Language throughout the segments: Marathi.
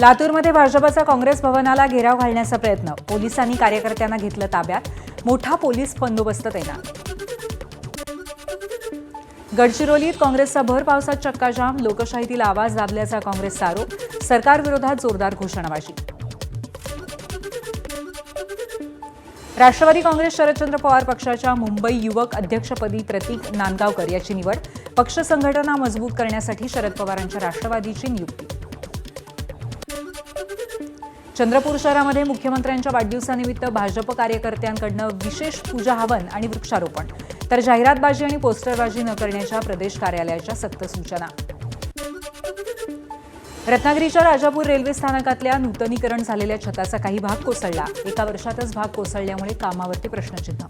लातूरमध्ये भाजपचा काँग्रेस भवनाला घेराव घालण्याचा प्रयत्न, पोलिसांनी कार्यकर्त्यांना घेतलं ताब्यात, मोठा पोलीस बंदोबस्त तैनात. गडचिरोलीत काँग्रेसचा भर पावसात चक्काजाम, लोकशाहीतील आवाज दाबल्याचा काँग्रेसचा आरोप, सरकारविरोधात जोरदार घोषणाबाजी. राष्ट्रवादी काँग्रेस शरदचंद्र पवार पक्षाच्या मुंबई युवक अध्यक्षपदी प्रतीक नांदगावकर याची निवड, पक्ष संघटना मजबूत करण्यासाठी शरद पवारांच्या राष्ट्रवादीची नियुक्ती. चंद्रपूर शहरामध्ये मुख्यमंत्र्यांच्या वाढदिवसानिमित्त भाजप कार्यकर्त्यांकडून विशेष पूजा हवन आणि वृक्षारोपण, तर जाहिरातबाजी आणि पोस्टरबाजी न करण्याच्या प्रदेश कार्यालयाच्या सक्त सूचना. रत्नागिरीच्या राजापूर रेल्वे स्थानकातल्या नूतनीकरण झालेल्या छताचा काही भाग कोसळला, एका वर्षातच भाग कोसळल्यामुळे कामावरती प्रश्नचिन्ह.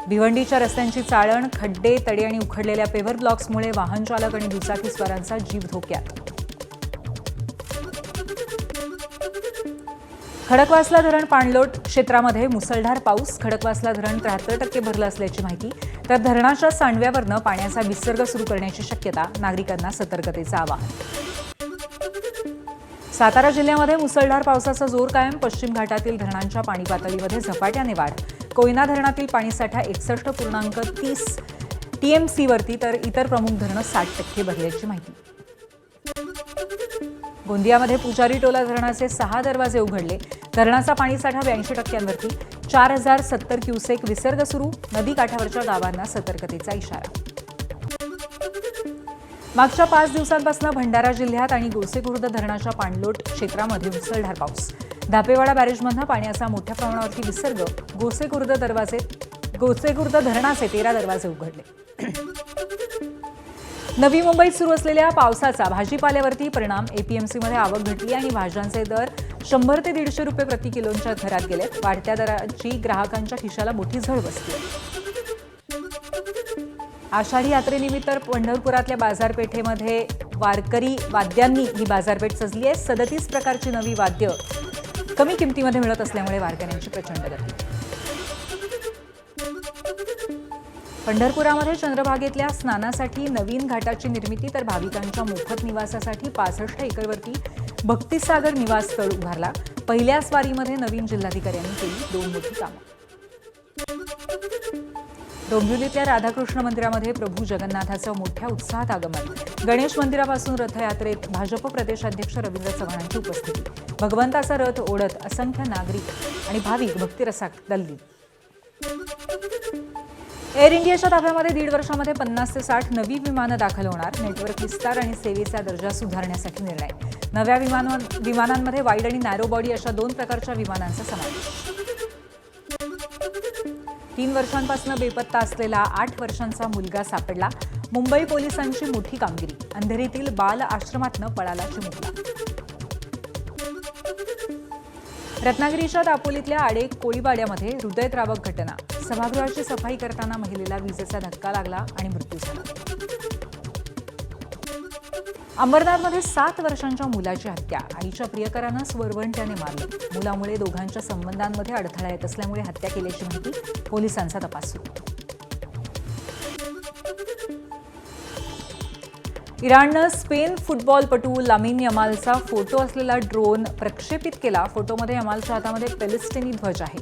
भिवंडीच्या रस्त्यांची चाळण, खड्डे, तडे आणि उखडलेल्या पेव्हर ब्लॉक्समुळे वाहन चालक आणि दुचाकीस्वारांचा जीव धोक्यात. खडकवासला धरण पाणलोट क्षेत्रामध्ये मुसळधार पाऊस, खडकवासला धरण 73% भरलं असल्याची माहिती, तर धरणाच्या सांडव्यावरनं पाण्याचा विसर्ग सुरू करण्याची शक्यता, नागरिकांना सतर्कतेचं आवाहन. सातारा जिल्ह्यामध्ये मुसळधार पावसाचा जोर कायम, पश्चिम घाटातील धरणांच्या पाणी पातळीमध्ये झपाट्याने वाढ, कोयना धरणातील पाणीसाठा 61.30 TMCवरती, तर इतर प्रमुख धरणं 60% भरल्याची माहिती. गोंदियामध्ये पुजारी टोला धरणाचे 6 दरवाजे उघडले, धरणाचा पाणीसाठा 82%वरती, 4070 क्युसेक विसर्ग सुरू, नदी काठावरच्या गावांना सतर्कतेचा इशारा. मागच्या 5 दिवसांपासून भंडारा जिल्ह्यात आणि गोसेखुर्द धरणाच्या पाणलोट क्षेत्रामध्ये मुसळधार पाऊस, धापेवाडा बॅरेजमधून पाण्याचा मोठ्या प्रमाणावरती विसर्ग, गोसेखुर्द धरणाचे 13 दरवाजे उघडले. नवी मुंबईत सुरू असलेल्या पावसाचा भाजीपाल्यावरती परिणाम, एपीएमसीमध्ये आवक घटली आणि भाज्यांचे दर 100 ते 150 रुपये प्रति किलोच्या घरात गेले. वाढत्या दराची ग्राहकांच्या खिशाला मोठी झळ बसली. आषाढी यात्रेनिमित्त पंढरपुरातल्या बाजारपेठेमध्ये वारकरी वाद्यांनी ही बाजारपेठ सजली आहे. 37 प्रकारची नवी वाद्य कमी किमतीमध्ये मिळत असल्यामुळे वारकऱ्यांची प्रचंड गर्दी. पंढरपुरामध्ये चंद्रभागेतल्या स्नानासाठी नवीन घाटाची निर्मिती, तर भाविकांच्या मोफत निवासासाठी 65 एकरवरती भक्तिसागर निवासस्थळ उभारला. पहिल्या स्वारीमध्ये नवीन जिल्हाधिकाऱ्यांनी केली 2 मोठी कामं. डोंबिवलीतल्या राधाकृष्ण मंदिरामध्ये प्रभू जगन्नाथाचं मोठ्या उत्साहात आगमन, गणेश मंदिरापासून रथयात्रेत भाजप प्रदेशाध्यक्ष रवींद्र चव्हाणांची उपस्थिती, भगवंताचा रथ ओढत असंख्य नागरिक आणि भाविक भक्तिरसात दल्ली. एअर इंडियाच्या ताफ्यामध्ये 1.5 वर्षामध्ये 50 ते 60 नवी विमानं दाखल होणार, नेटवर्क विस्तार आणि सेवेचा दर्जा सुधारण्यासाठी निर्णय. नव्या विमानांमध्ये वाईड आणि नॅरो बॉडी अशा 2 प्रकारच्या विमानांचा समावेश. 3 वर्षांपासून बेपत्ता असलेला 8 वर्षांचा मुलगा सापडला, मुंबई पोलिसांची मोठी कामगिरी, अंधेरीतील बाल आश्रमातनं पळाला चिमुकला. रत्नागिरीच्या दापोलीतल्या आडे कोळीवाड्यामध्ये हृदयद्रावक घटना, सभागृहाची सफाई करताना महिलेला विजेचा धक्का लागला आणि मृत्यू झाला. अंबरनाथमध्ये 7 वर्षांच्या मुलाची हत्या, आईच्या प्रियकरानं स्वरवंट्याने मारलं, मुलामुळे दोघांच्या संबंधांमध्ये अडथळा येत असल्यामुळे हत्या केल्याची माहिती, पोलिसांचा तपास सुरू. इराणनं स्पेन फुटबॉलपटू लामिन यमालचा फोटो असलेला ड्रोन प्रक्षेपित केला. फोटोमध्ये यमालच्या हातामध्ये पॅलेस्टिनी ध्वज आहे.